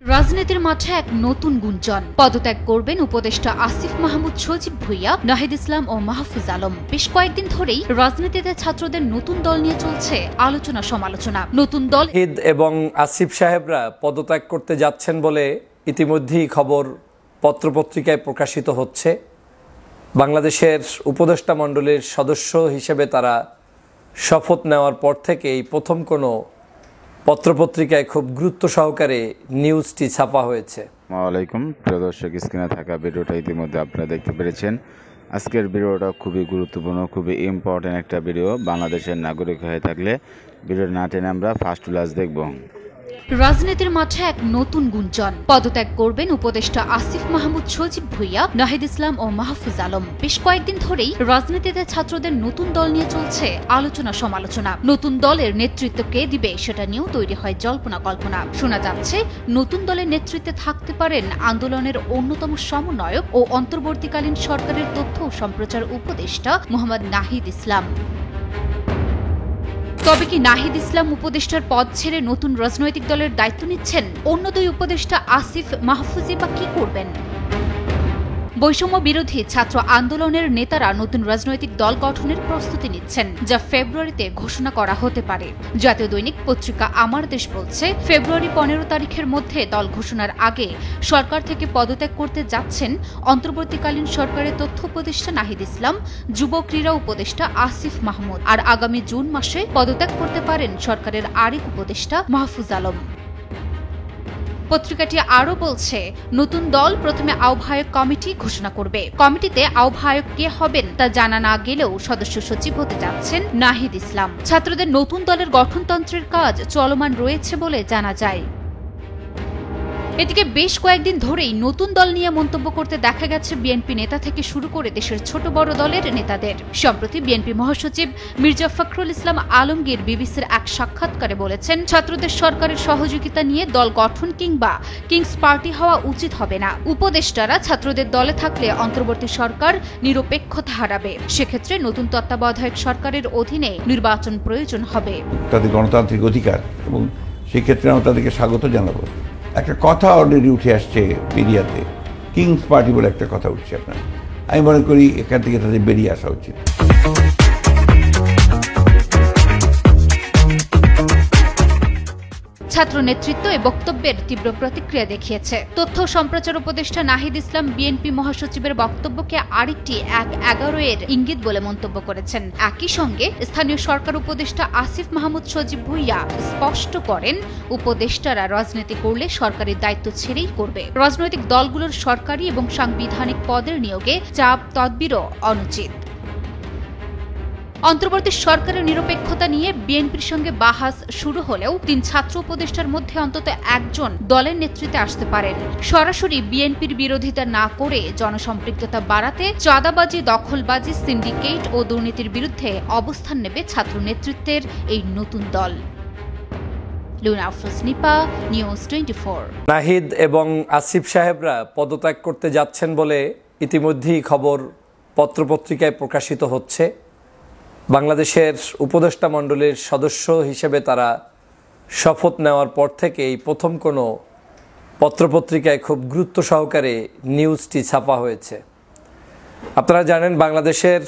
রাজনীতির মাঠে এক নতুন গুঞ্জন। পদত্যাগ করবেন উপদেষ্টা আসিফ মাহমুদ সজীব ভুঁইয়া, নাহিদ ইসলাম ও মাহফুজ আলম। বেশ কয়েকদিন ধরেই রাজনীতিতে ছাত্রদের নতুন দল নিয়ে চলছে আলোচনা সমালোচনা। নতুন দল নাহিদ এবং আসিফ সাহেবরা পদত্যাগ করতে যাচ্ছেন বলে ইতিমধ্যেই খবর পত্রপত্রিকায় প্রকাশিত হচ্ছে। বাংলাদেশের উপদেষ্টা মণ্ডলীর সদস্য হিসেবে তারা শপথ নেওয়ার পর থেকে এই প্রথম কোনো পত্রপত্রিকায় খুব গুরুত্ব সহকারে নিউজটি ছাপা হয়েছে। আসসালামু আলাইকুম প্রিয় দর্শক, স্ক্রিনে থাকা ভিডিওটা ইতিমধ্যে আপনারা দেখতে পেরেছেন। আজকের ভিডিওটা খুবই গুরুত্বপূর্ণ, খুবই ইম্পর্টেন্ট একটা ভিডিও। বাংলাদেশের নাগরিক হয়ে থাকলে ভিডিওটা না টেনে আমরা ফার্স্ট ক্লাস দেখব। রাজনীতির মাঠে এক নতুন গুঞ্জন। পদত্যাগ করবেন উপদেষ্টা আসিফ মাহমুদ সজীব ভুঁইয়া, নাহিদ ইসলাম ও মাহফুজ আলম। বেশ কয়েকদিন ধরেই রাজনীতিতে ছাত্রদের নতুন দল নিয়ে চলছে আলোচনা সমালোচনা। নতুন দলের নেতৃত্ব কে দিবে সেটা নিয়েও তৈরি হয় জল্পনা কল্পনা। শোনা যাচ্ছে নতুন দলের নেতৃত্বে থাকতে পারেন আন্দোলনের অন্যতম সমন্বয়ক ও অন্তর্বর্তীকালীন সরকারের তথ্য ও সম্প্রচার উপদেষ্টা মোহাম্মদ নাহিদ ইসলাম। তবে কি নাহিদ ইসলাম উপদেষ্টার পদ ছেড়ে নতুন রাজনৈতিক দলের দায়িত্ব নিচ্ছেন? অন্য দুই উপদেষ্টা আসিফ মাহফুজই বা কি করবেন? বৈষম্য বিরোধী ছাত্র আন্দোলনের নেতারা নতুন রাজনৈতিক দল গঠনের প্রস্তুতি নিচ্ছেন, যা ফেব্রুয়ারিতে ঘোষণা করা হতে পারে। জাতীয় দৈনিক পত্রিকা আমার দেশ বলছে, ফেব্রুয়ারি 15 তারিখের মধ্যে দল ঘোষণার আগে সরকার থেকে পদত্যাগ করতে যাচ্ছেন অন্তর্বর্তীকালীন সরকারের তথ্য উপদেষ্টা নাহিদ ইসলাম, যুব ক্রীড়া উপদেষ্টা আসিফ মাহমুদ। আর আগামী জুন মাসে পদত্যাগ করতে পারেন সরকারের আরেক উপদেষ্টা মাহফুজ আলম। পত্রিকাটি আরও বলছে, নতুন দল প্রথমে আহ্বায়ক কমিটি ঘোষণা করবে। কমিটিতে আহ্বায়ক কে হবেন তা জানা না গেলেও সদস্য সচিব হতে যাচ্ছেন নাহিদ ইসলাম। ছাত্রদের নতুন দলের গঠনতন্ত্রের কাজ চলমান রয়েছে বলে জানা যায়। এদিকে বেশ কয়েকদিন ধরেই নতুন দল নিয়ে মন্তব্য করতে দেখা গেছে বিএনপি নেতা থেকে শুরু করে দেশের ছোট বড় দলের নেতাদের। সম্প্রতি বিএনপি মহাসচিব মির্জা ফখরুল ইসলাম আলমগীর বিবিসির এক সাক্ষাৎকারে বলেছেন, ছাত্রদের সরকারের সহযোগিতা নিয়ে দল গঠন কিংবা কিংস পার্টি হওয়া উচিত হবে না। উপদেষ্টারা ছাত্রদের দলে থাকলে অন্তর্বর্তী সরকার নিরপেক্ষতা হারাবে। সেক্ষেত্রে নতুন তত্ত্বাবধায়ক সরকারের অধীনে নির্বাচন প্রয়োজন হবে। তাদের গণতান্ত্রিক অধিকার এবং সেক্ষেত্রে আমরা তাদেরকে স্বাগত জানাবো। একটা কথা অলরেডি উঠে আসছে মিডিয়াতে, কিংস পার্টি বলে একটা কথা উঠছে। আমি মনে করি এখান থেকে তাদের বেরিয়ে আসা উচিত। ছাত্র নেতৃত্ব এ বক্তব্যের তীব্র প্রতিক্রিয়া দেখিয়েছে। তথ্য সম্প্রচার উপদেষ্টা নাহিদ ইসলাম বিএনপি মহাসচিবের বক্তব্যকে আরেকটি 1-11 এর ইঙ্গিত বলে মন্তব্য করেছেন। একই সঙ্গে স্থানীয় সরকার উপদেষ্টা আসিফ মাহমুদ সজীব ভুঁইয়া স্পষ্ট করেন, উপদেষ্টারা রাজনীতি করলে সরকারি দায়িত্ব ছেড়েই করবে। রাজনৈতিক দলগুলোর সরকারি এবং সাংবিধানিক পদের নিয়োগে চাপ তদবিরও অনুচিত। অন্তর্বর্তী সরকারের নিরপেক্ষতা নিয়ে বিএনপির সঙ্গে বাহাস শুরু হলেও 3 ছাত্র উপদেষ্টার মধ্যে অন্তত একজন দলের নেতৃত্বে আসতে পারেন। সরাসরি বিএনপির বিরোধিতা না করে জনসম্পৃক্ততা বাড়াতে চাঁদাবাজি, দখলবাজি, সিন্ডিকেট ও দুর্নীতির বিরুদ্ধে অবস্থান নেবে ছাত্র নেতৃত্বের এই নতুন দল। লুনা আফরোজ নিপা, নিউজ 24। নাহিদ এবং আসিফ সাহেবরা পদত্যাগ করতে যাচ্ছেন বলে ইতিমধ্যেই খবর পত্রপত্রিকায় প্রকাশিত হচ্ছে। বাংলাদেশের উপদেষ্টা মণ্ডলীর সদস্য হিসেবে তারা শপথ নেওয়ার পর থেকে এই প্রথম কোনো পত্রপত্রিকায় খুব গুরুত্ব সহকারে নিউজটি ছাপা হয়েছে। আপনারা জানেন, বাংলাদেশের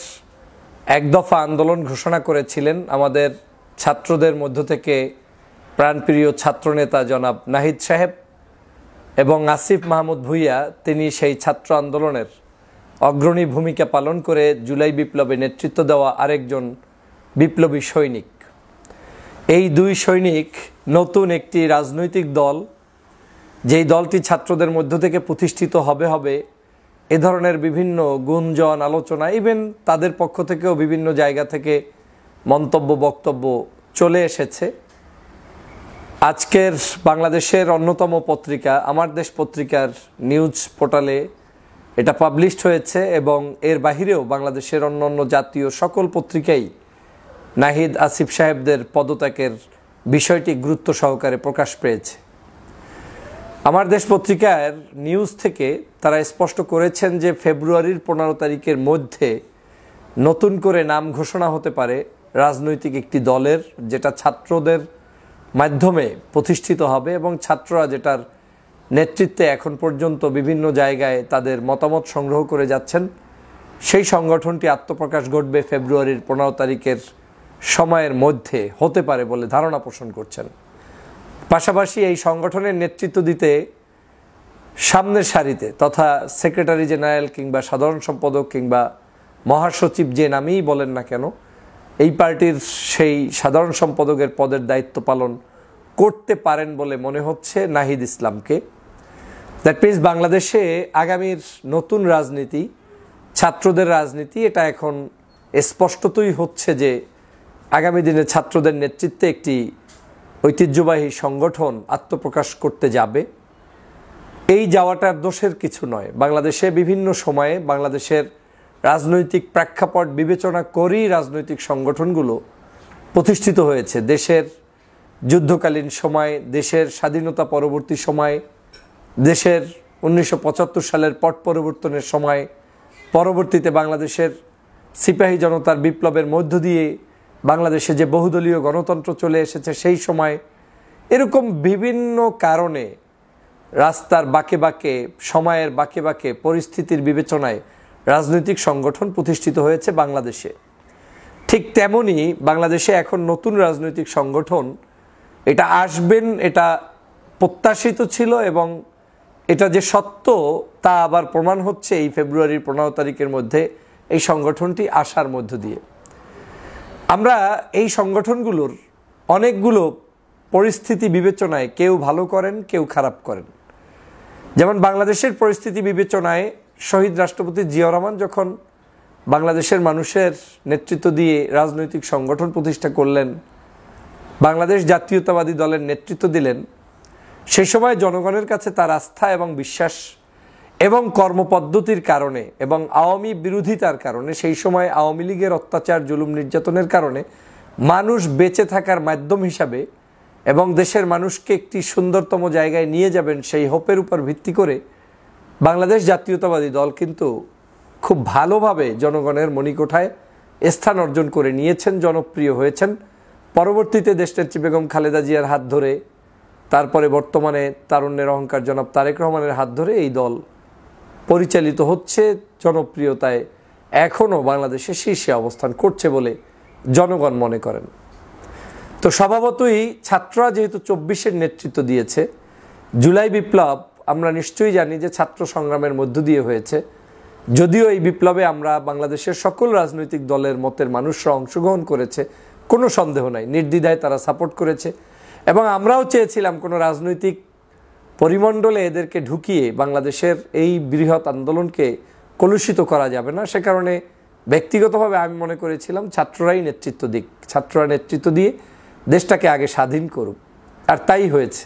এক দফা আন্দোলন ঘোষণা করেছিলেন আমাদের ছাত্রদের মধ্য থেকে প্রাণপ্রিয় ছাত্রনেতা জনাব নাহিদ সাহেব, এবং আসিফ মাহমুদ ভুঁইয়া তিনি সেই ছাত্র আন্দোলনের অগ্রণী ভূমিকা পালন করে জুলাই বিপ্লবে নেতৃত্ব দেওয়া আরেকজন বিপ্লবী সৈনিক। এই দুই সৈনিক নতুন একটি রাজনৈতিক দল, যেই দলটি ছাত্রদের মধ্য থেকে প্রতিষ্ঠিত হবে এ ধরনের বিভিন্ন গুঞ্জন, আলোচনা, ইভেন তাদের পক্ষ থেকেও বিভিন্ন জায়গা থেকে মন্তব্য, বক্তব্য চলে এসেছে। আজকের বাংলাদেশের অন্যতম পত্রিকা আমার দেশ পত্রিকার নিউজ পোর্টালে এটা পাবলিশড হয়েছে, এবং এর বাহিরেও বাংলাদেশের অন্যান্য জাতীয় সকল পত্রিকাই নাহিদ আসিফ সাহেবদের পদত্যাগের বিষয়টি গুরুত্ব সহকারে প্রকাশ পেয়েছে। আমার দেশ পত্রিকার নিউজ থেকে তারা স্পষ্ট করেছেন যে ফেব্রুয়ারির 15 তারিখের মধ্যে নতুন করে নাম ঘোষণা হতে পারে রাজনৈতিক একটি দলের, যেটা ছাত্রদের মাধ্যমে প্রতিষ্ঠিত হবে এবং ছাত্ররা যেটার নেতৃত্বে এখন পর্যন্ত বিভিন্ন জায়গায় তাদের মতামত সংগ্রহ করে যাচ্ছেন। সেই সংগঠনটি আত্মপ্রকাশ ঘটবে ফেব্রুয়ারির 15 তারিখের সময়ের মধ্যে হতে পারে বলে ধারণা পোষণ করছেন। পাশাপাশি এই সংগঠনের নেতৃত্ব দিতে সামনের সারিতে তথা সেক্রেটারি জেনারেল কিংবা সাধারণ সম্পাদক কিংবা মহাসচিব যে নামেই বলেন না কেন, এই পার্টির সেই সাধারণ সম্পাদকের পদের দায়িত্ব পালন করতে পারেন বলে মনে হচ্ছে নাহিদ ইসলামকে। দ্যাট মিনস বাংলাদেশে আগামীর নতুন রাজনীতি, ছাত্রদের রাজনীতি, এটা এখন স্পষ্টতই হচ্ছে যে আগামী দিনে ছাত্রদের নেতৃত্বে একটি ঐতিহ্যবাহী সংগঠন আত্মপ্রকাশ করতে যাবে। এই যাওয়াটার দোষের কিছু নয়। বাংলাদেশে বিভিন্ন সময়ে বাংলাদেশের রাজনৈতিক প্রেক্ষাপট বিবেচনা করেই রাজনৈতিক সংগঠনগুলো প্রতিষ্ঠিত হয়েছে। দেশের যুদ্ধকালীন সময়, দেশের স্বাধীনতা পরবর্তী সময়, দেশের 1975 সালের পট পরিবর্তনের সময়, পরবর্তীতে বাংলাদেশের সিপাহী জনতার বিপ্লবের মধ্য দিয়ে বাংলাদেশে যে বহুদলীয় গণতন্ত্র চলে এসেছে সেই সময়, এরকম বিভিন্ন কারণে রাস্তার বাঁকে বাঁকে, সময়ের বাঁকে বাঁকে, পরিস্থিতির বিবেচনায় রাজনৈতিক সংগঠন প্রতিষ্ঠিত হয়েছে বাংলাদেশে। ঠিক তেমনি বাংলাদেশে এখন নতুন রাজনৈতিক সংগঠন এটা আসবেন, এটা প্রত্যাশিত ছিল এবং এটা যে সত্য তা আবার প্রমাণ হচ্ছে এই ফেব্রুয়ারির 15 তারিখের মধ্যে এই সংগঠনটি আসার মধ্য দিয়ে। আমরা এই সংগঠনগুলোর অনেকগুলো পরিস্থিতি বিবেচনায় কেউ ভালো করেন, কেউ খারাপ করেন। যেমন বাংলাদেশের পরিস্থিতি বিবেচনায় শহীদ রাষ্ট্রপতি জিয়াউর রহমান যখন বাংলাদেশের মানুষের নেতৃত্ব দিয়ে রাজনৈতিক সংগঠন প্রতিষ্ঠা করলেন, বাংলাদেশ জাতীয়তাবাদী দলের নেতৃত্ব দিলেন, সেই সময় জনগণের কাছে তার আস্থা এবং বিশ্বাস এবং কর্মপদ্ধতির কারণে এবং আওয়ামী বিরোধিতার কারণে, সেই সময় আওয়ামী লীগের অত্যাচার, জুলুম, নির্যাতনের কারণে মানুষ বেঁচে থাকার মাধ্যম হিসাবে এবং দেশের মানুষকে একটি সুন্দরতম জায়গায় নিয়ে যাবেন সেই হোপের উপর ভিত্তি করে বাংলাদেশ জাতীয়তাবাদী দল কিন্তু খুব ভালোভাবে জনগণের মণিকোঠায় স্থান অর্জন করে নিয়েছেন, জনপ্রিয় হয়েছেন। পরবর্তীতে দেশনেত্রী বেগম খালেদা জিয়ার হাত ধরে, তারপরে বর্তমানে তারুণ্যের অহংকার জনাব তারেক রহমানের হাত ধরে এই দল পরিচালিত হচ্ছে, জনপ্রিয়তায় এখনও বাংলাদেশে শীর্ষে অবস্থান করছে বলে জনগণ মনে করেন। তো স্বভাবতই ছাত্ররা যেহেতু 24-এর নেতৃত্ব দিয়েছে, জুলাই বিপ্লব আমরা নিশ্চয়ই জানি যে ছাত্র সংগ্রামের মধ্য দিয়ে হয়েছে। যদিও এই বিপ্লবে আমরা বাংলাদেশের সকল রাজনৈতিক দলের মতের মানুষরা অংশগ্রহণ করেছে, কোনো সন্দেহ নাই, নির্দ্বিধায় তারা সাপোর্ট করেছে এবং আমরাও চেয়েছিলাম কোনো রাজনৈতিক পরিমণ্ডলে এদেরকে ঢুকিয়ে বাংলাদেশের এই বৃহৎ আন্দোলনকে কলুষিত করা যাবে না। সে কারণে ব্যক্তিগতভাবে আমি মনে করেছিলাম ছাত্ররাই নেতৃত্ব দিক, ছাত্ররা নেতৃত্ব দিয়ে দেশটাকে আগে স্বাধীন করুক, আর তাই হয়েছে।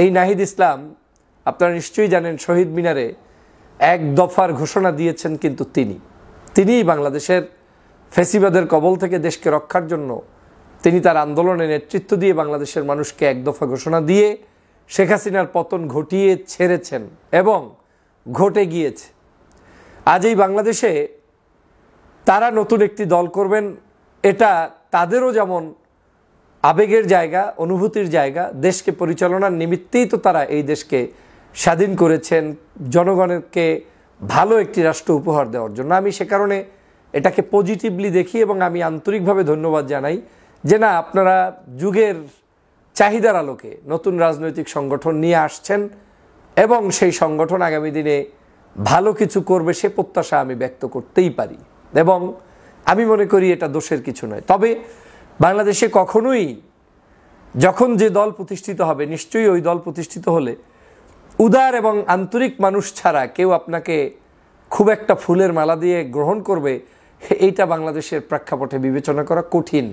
এই নাহিদ ইসলাম আপনারা নিশ্চয়ই জানেন শহীদ মিনারে এক দফার ঘোষণা দিয়েছেন, কিন্তু তিনিই বাংলাদেশের ফ্যাসিবাদের কবল থেকে দেশকে রক্ষার জন্য তিনি তার আন্দোলনে নেতৃত্ব দিয়ে বাংলাদেশের মানুষকে এক দফা ঘোষণা দিয়ে শেখ হাসিনার পতন ঘটিয়ে ছেড়েছেন এবং ঘটে গিয়েছে। আজ এই বাংলাদেশে তারা নতুন একটি দল করবেন, এটা তাদেরও যেমন আবেগের জায়গা, অনুভূতির জায়গা। দেশকে পরিচালনার নিমিত্তেই তো তারা এই দেশকে স্বাধীন করেছেন, জনগণকে ভালো একটি রাষ্ট্র উপহার দেওয়ার জন্য। আমি সে কারণে এটাকে পজিটিভলি দেখি এবং আমি আন্তরিকভাবে ধন্যবাদ জানাই যে না, আপনারা যুগের চাহিদার আলোকে নতুন রাজনৈতিক সংগঠন নিয়ে আসছেন এবং সেই সংগঠন আগামী দিনে ভালো কিছু করবে সে প্রত্যাশা আমি ব্যক্ত করতেই পারি এবং আমি মনে করি এটা দোষের কিছু নয়। তবে বাংলাদেশে কখনোই যখন যে দল প্রতিষ্ঠিত হবে, নিশ্চয়ই ওই দল প্রতিষ্ঠিত হলে উদার এবং আন্তরিক মানুষ ছাড়া কেউ আপনাকে খুব একটা ফুলের মালা দিয়ে গ্রহণ করবে, এইটা বাংলাদেশের প্রেক্ষাপটে বিবেচনা করা কঠিন।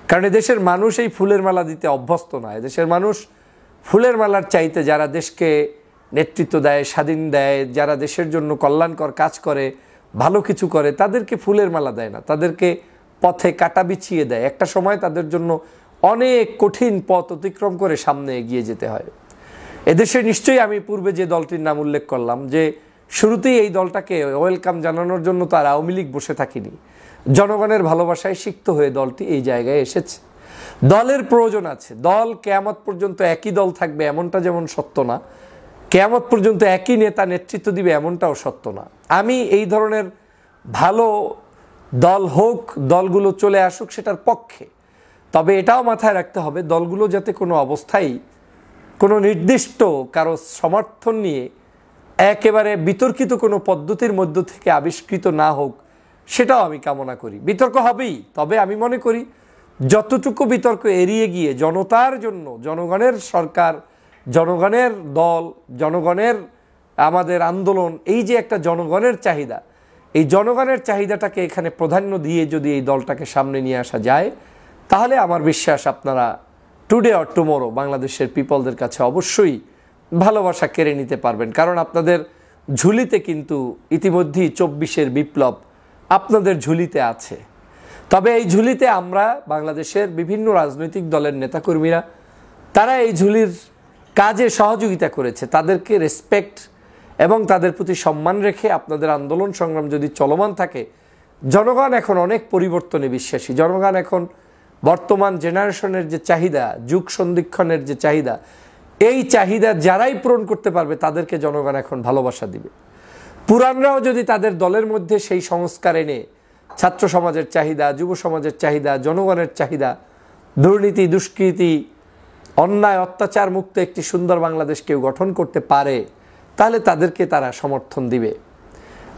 কারণ দেশের মানুষ এই ফুলের মালা দিতে অভ্যস্ত নয়। দেশের মানুষ ফুলের মালার চাইতে যারা দেশকে নেতৃত্ব দেয়, স্বাধীন দেয়, যারা দেশের জন্য কল্যাণকর কাজ করে, ভালো কিছু করে, তাদেরকে ফুলের মালা দেয় না, তাদেরকে পথে কাটা বিছিয়ে দেয়। একটা সময় তাদের জন্য অনেক কঠিন পথ অতিক্রম করে সামনে এগিয়ে যেতে হয়। এদেশে নিশ্চয়ই আমি পূর্বে যে দলটির নাম উল্লেখ করলাম, যে শুরুতেই এই দলটাকে ওয়েলকাম জানানোর জন্য তার আওয়ামী লীগ বসে থাকিনি, জনগণের ভালোবাসায় সিক্ত হয়ে দলটি এই জায়গায় এসেছে। দলের প্রয়োজন আছে, দল কিয়ামত পর্যন্ত একই দল থাকবে এমনটা যেমন সত্য না, কিয়ামত পর্যন্ত একই নেতা নেতৃত্ব দিবে এমনটাও সত্য না। আমি এই ধরনের ভালো দল হোক, দলগুলো চলে আসুক সেটার পক্ষে। তবে এটাও মাথায় রাখতে হবে দলগুলো যাতে কোনো অবস্থায় কোনো নির্দিষ্ট কারো সমর্থন নিয়ে একেবারে বিতর্কিত কোনো পদ্ধতির মধ্য থেকে আবিষ্কৃত না হোক, সেটাও আমি কামনা করি। বিতর্ক হবেই, তবে আমি মনে করি যতটুকু বিতর্ক এড়িয়ে গিয়ে জনতার জন্য, জনগণের সরকার, জনগণের দল, জনগণের আমাদের আন্দোলন, এই যে একটা জনগণের চাহিদা, এই জনগণের চাহিদাটাকে এখানে প্রাধান্য দিয়ে যদি এই দলটাকে সামনে নিয়ে আসা যায়, তাহলে আমার বিশ্বাস আপনারা টুডে অর টুমোরো বাংলাদেশের পিপলদের কাছে অবশ্যই ভালোবাসা কেড়ে নিতে পারবেন। কারণ আপনাদের ঝুলিতে কিন্তু ইতিমধ্যেই 24-এর বিপ্লব আপনাদের ঝুলিতে আছে। তবে এই ঝুলিতে আমরা বাংলাদেশের বিভিন্ন রাজনৈতিক দলের নেতাকর্মীরা, তারা এই ঝুলির কাজে সহযোগিতা করেছে, তাদেরকে রেসপেক্ট এবং তাদের প্রতি সম্মান রেখে আপনাদের আন্দোলন সংগ্রাম যদি চলমান থাকে, জনগণ এখন অনেক পরিবর্তনে বিশ্বাসী। জনগণ এখন বর্তমান জেনারেশনের যে চাহিদা, যুগ সন্ধিক্ষণের যে চাহিদা, এই চাহিদা যারাই পূরণ করতে পারবে তাদেরকে জনগণ এখন ভালোবাসা দিবে। পুরানরাও যদি তাদের দলের মধ্যে সেই সংস্কার এনে ছাত্র সমাজের চাহিদা, যুব সমাজের চাহিদা, জনগণের চাহিদা, দুর্নীতি, দুষ্কৃতি, অন্যায়, অত্যাচার মুক্ত একটি সুন্দর বাংলাদেশ কেউ গঠন করতে পারে, তাহলে তাদেরকে তারা সমর্থন দিবে।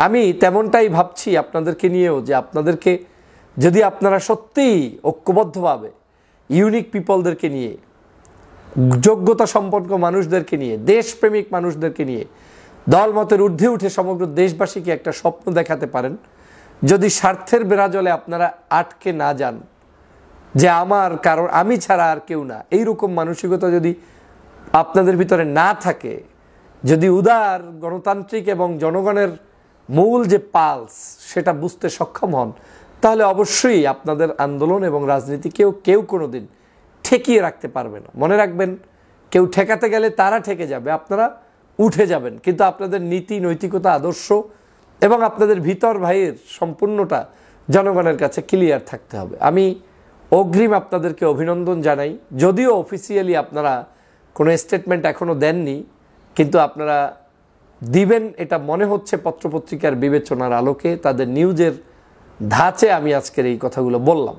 আমি তেমনটাই ভাবছি আপনাদেরকে নিয়েও, যে আপনাদেরকে যদি আপনারা সত্যিই ঐক্যবদ্ধভাবে ইউনিক পিপলদেরকে নিয়ে, যোগ্যতা সম্পন্ন মানুষদেরকে নিয়ে, দেশপ্রেমিক মানুষদেরকে নিয়ে দলমতের ঊর্ধ্বে উঠে সমগ্র দেশবাসীকে একটা স্বপ্ন দেখাতে পারেন, যদি স্বার্থের বেড়াজলে আপনারা আটকে না যান যে আমার কারণ আমি ছাড়া আর কেউ না, এইরকম মানসিকতা যদি আপনাদের ভিতরে না থাকে, যদি উদার গণতান্ত্রিক এবং জনগণের মূল যে পালস সেটা বুঝতে সক্ষম হন, তাহলে অবশ্যই আপনাদের আন্দোলন এবং রাজনীতিকেও কেউ কোনোদিন ঠেকিয়ে রাখতে পারবে না। মনে রাখবেন, কেউ ঠেকাতে গেলে তারা ঠেকে যাবে, আপনারা উঠে যাবেন, কিন্তু আপনাদের নীতি, নৈতিকতা, আদর্শ এবং আপনাদের ভিতর ভাইয়ের সম্পূর্ণটা জনগণের কাছে ক্লিয়ার থাকতে হবে। আমি অগ্রিম আপনাদেরকে অভিনন্দন জানাই। যদিও অফিসিয়ালি আপনারা কোনো স্টেটমেন্ট এখনও দেননি, কিন্তু আপনারা দিবেন এটা মনে হচ্ছে পত্রপত্রিকার বিবেচনার আলোকে, তাদের নিউজের ধাঁচে আমি আজকের এই কথাগুলো বললাম।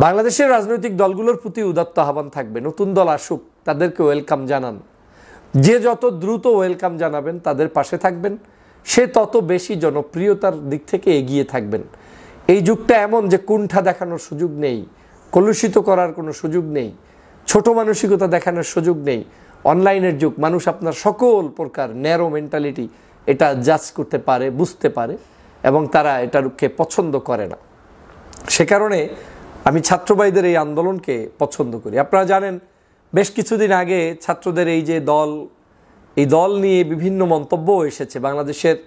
বাংলাদেশের রাজনৈতিক দলগুলোর প্রতি উদাত্ত আহ্বান থাকবে, নতুন দল আসুক, তাদেরকে ওয়েলকাম জানান। যে যত দ্রুত ওয়েলকাম জানাবেন, তাদের পাশে থাকবেন, সে তত বেশি জনপ্রিয়তার দিক থেকে এগিয়ে থাকবেন। এই যুগটা এমন যে কুণ্ঠা দেখানোর সুযোগ নেই, কলুষিত করার কোনো সুযোগ নেই, ছোট মানসিকতা দেখানোর সুযোগ নেই। অনলাইনের যুগ, মানুষ আপনার সকল প্রকার ন্যারো মেন্টালিটি এটা জাজ করতে পারে, বুঝতে পারে, এবং তারা এটাকে পছন্দ করে না। সে কারণে আমি ছাত্রভাইদের এই আন্দোলনকে পছন্দ করি। আপনারা জানেন, বেশ কিছুদিন আগে ছাত্রদের এই যে দল, এই দল নিয়ে বিভিন্ন মন্তব্য এসেছে। বাংলাদেশের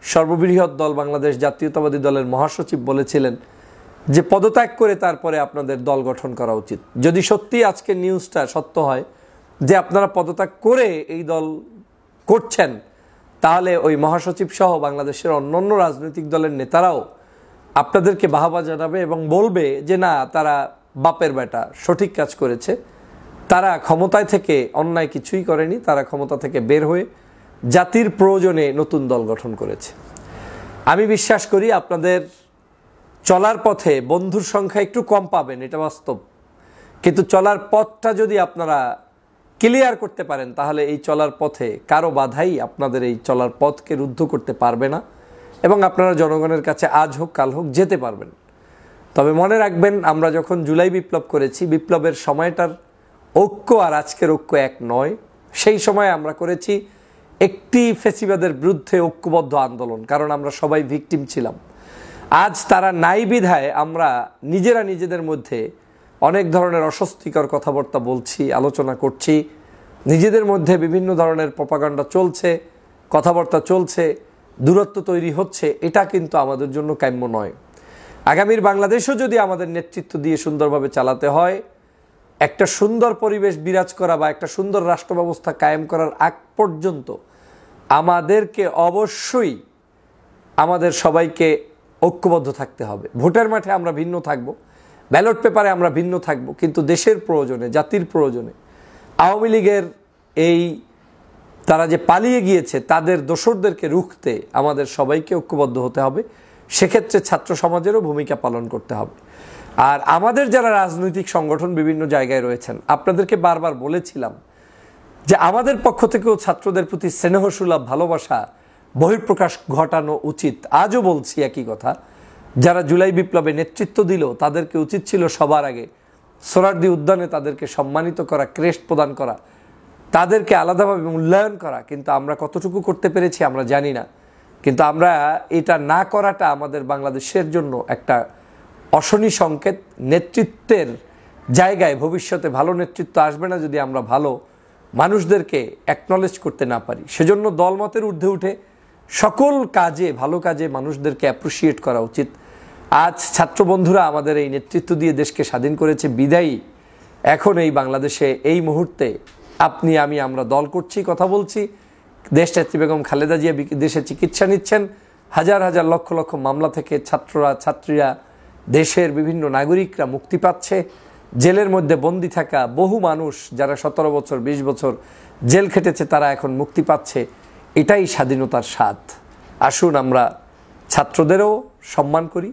সর্ববৃহৎ দল বাংলাদেশ জাতীয়তাবাদী দলের মহাসচিব বলেছিলেন যে পদত্যাগ করে তারপরে আপনাদের দল গঠন করা উচিত। যদি সত্যি আজকের নিউজটা সত্য হয় যে আপনারা পদত্যাগ করে এই দল করছেন, তাহলে ওই মহাসচিব সহ বাংলাদেশের অন্যান্য রাজনৈতিক দলের নেতারাও আপনাদেরকে বাহবা জানাবে এবং বলবে যে না, তারা বাপের বেটা, সঠিক কাজ করেছে, তারা ক্ষমতায় থেকে অন্যায় কিছুই করেনি, তারা ক্ষমতা থেকে বের হয়ে জাতির প্রয়োজনে নতুন দল গঠন করেছে। আমি বিশ্বাস করি আপনাদের চলার পথে বন্ধুর সংখ্যা একটু কম পাবেন, এটা বাস্তব, কিন্তু চলার পথটা যদি আপনারা ক্লিয়ার করতে পারেন, তাহলে এই চলার পথে কারো বাধাই আপনাদের এই চলার পথকে রুদ্ধ করতে পারবে না, এবং আপনারা জনগণের কাছে আজ হোক কাল হোক যেতে পারবেন। তবে মনে রাখবেন, আমরা যখন জুলাই বিপ্লব করেছি, বিপ্লবের সময়টার ঐক্য আর আজকের ঐক্য এক নয়। সেই সময় আমরা করেছি একটি ফ্যাসিবাদের বিরুদ্ধে ঐক্যবদ্ধ আন্দোলন, কারণ আমরা সবাই ভিকটিম ছিলাম। আজ তারা নাই বিধায় আমরা নিজেরা নিজেদের মধ্যে অনেক ধরনের অস্বস্তিকর কথাবার্তা বলছি, আলোচনা করছি, নিজেদের মধ্যে বিভিন্ন ধরনের প্রপাগান্ডা চলছে, কথাবার্তা চলছে, দূরত্ব তৈরি হচ্ছে। এটা কিন্তু আমাদের জন্য কাম্য নয়। আগামীর বাংলাদেশও যদি আমাদের নেতৃত্ব দিয়ে সুন্দরভাবে চালাতে হয়, একটা সুন্দর পরিবেশ বিরাজ করা বা একটা সুন্দর রাষ্ট্র ব্যবস্থা কায়েম করার আগ পর্যন্ত আমাদেরকে অবশ্যই আমাদের সবাইকে ঐক্যবদ্ধ থাকতে হবে। ভোটের মাঠে আমরা ভিন্ন থাকব, ব্যালট পেপারে আমরা ভিন্ন থাকব, কিন্তু দেশের প্রয়োজনে, জাতির প্রয়োজনে আওয়ামী লীগের এই তারা যে পালিয়ে গিয়েছে তাদের দোসরদেরকে রুখতে আমাদের সবাইকে ঐক্যবদ্ধ হতে হবে। সেক্ষেত্রে ছাত্র সমাজেরও ভূমিকা পালন করতে হবে। আর আমাদের যারা রাজনৈতিক সংগঠন বিভিন্ন জায়গায় রয়েছেন, আপনাদেরকে বারবার বলেছিলাম যে আমাদের পক্ষ থেকেও ছাত্রদের প্রতি স্নেহসুলভ ভালোবাসা বহিঃপ্রকাশ ঘটানো উচিত। আজও বলছি একই কথা, যারা জুলাই বিপ্লবে নেতৃত্ব দিল তাদেরকে উচিত ছিল সবার আগে সোহরাওয়ার্দী উদ্যানে তাদেরকে সম্মানিত করা, ক্রেস্ট প্রদান করা, তাদেরকে আলাদাভাবে মূল্যায়ন করা। কিন্তু আমরা কতটুকু করতে পেরেছি আমরা জানি না। কিন্তু আমরা এটা না করাটা আমাদের বাংলাদেশের জন্য একটা অশনি সংকেত। নেতৃত্বের জায়গায় ভবিষ্যতে ভালো নেতৃত্ব আসবে না যদি আমরা ভালো মানুষদেরকে অ্যাকনলেজ করতে না পারি। সেজন্য দলমতের ঊর্ধ্বে উঠে সকল কাজে, ভালো কাজে মানুষদেরকে অ্যাপ্রিসিয়েট করা উচিত। আজ ছাত্র বন্ধুরা আমাদের এই নেতৃত্ব দিয়ে দেশকে স্বাধীন করেছে বিদায়ী এখন এই বাংলাদেশে এই মুহূর্তে আপনি আমি আমরা দল করছি, কথা বলছি। দেশনেত্রী বেগম খালেদা জিয়া দেশে চিকিৎসা নিচ্ছেন। হাজার হাজার লক্ষ লক্ষ মামলা থেকে ছাত্ররা, ছাত্রীরা, দেশের বিভিন্ন নাগরিকরা মুক্তি পাচ্ছে। জেলের মধ্যে বন্দি থাকা বহু মানুষ যারা 17 বছর 20 বছর জেল খেটেছে তারা এখন মুক্তি পাচ্ছে। এটাই স্বাধীনতার স্বাদ। আসুন আমরা ছাত্রদেরও সম্মান করি।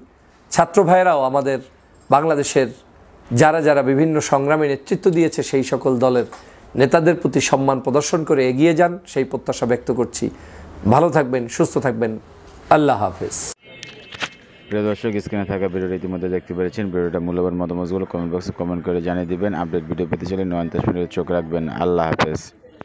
ছাত্র ভাইয়েরাও আমাদের বাংলাদেশের যারা যারা বিভিন্ন সংগ্রামে নেতৃত্ব দিয়েছে সেই সকল দলের নেতাদের প্রতি সম্মান প্রদর্শন করে এগিয়ে যান, সেই প্রত্যাশা ব্যক্ত করছি। ভালো থাকবেন, সুস্থ থাকবেন। আল্লাহ হাফেজ। প্রিয় দর্শক, স্ক্রিনে থাকা ভিডিওটি ইতিমধ্যে দেখতে পেরেছেন। ভিডিওটা মূল্যবান মতামতগুলো কমেন্ট বক্সে কমেন্ট করে জানিয়ে দিবেন। আপডেট ভিডিও পেতে চাইলে নয়ন তাসমিরের চোখ রাখবেন। আল্লাহ হাফেজ।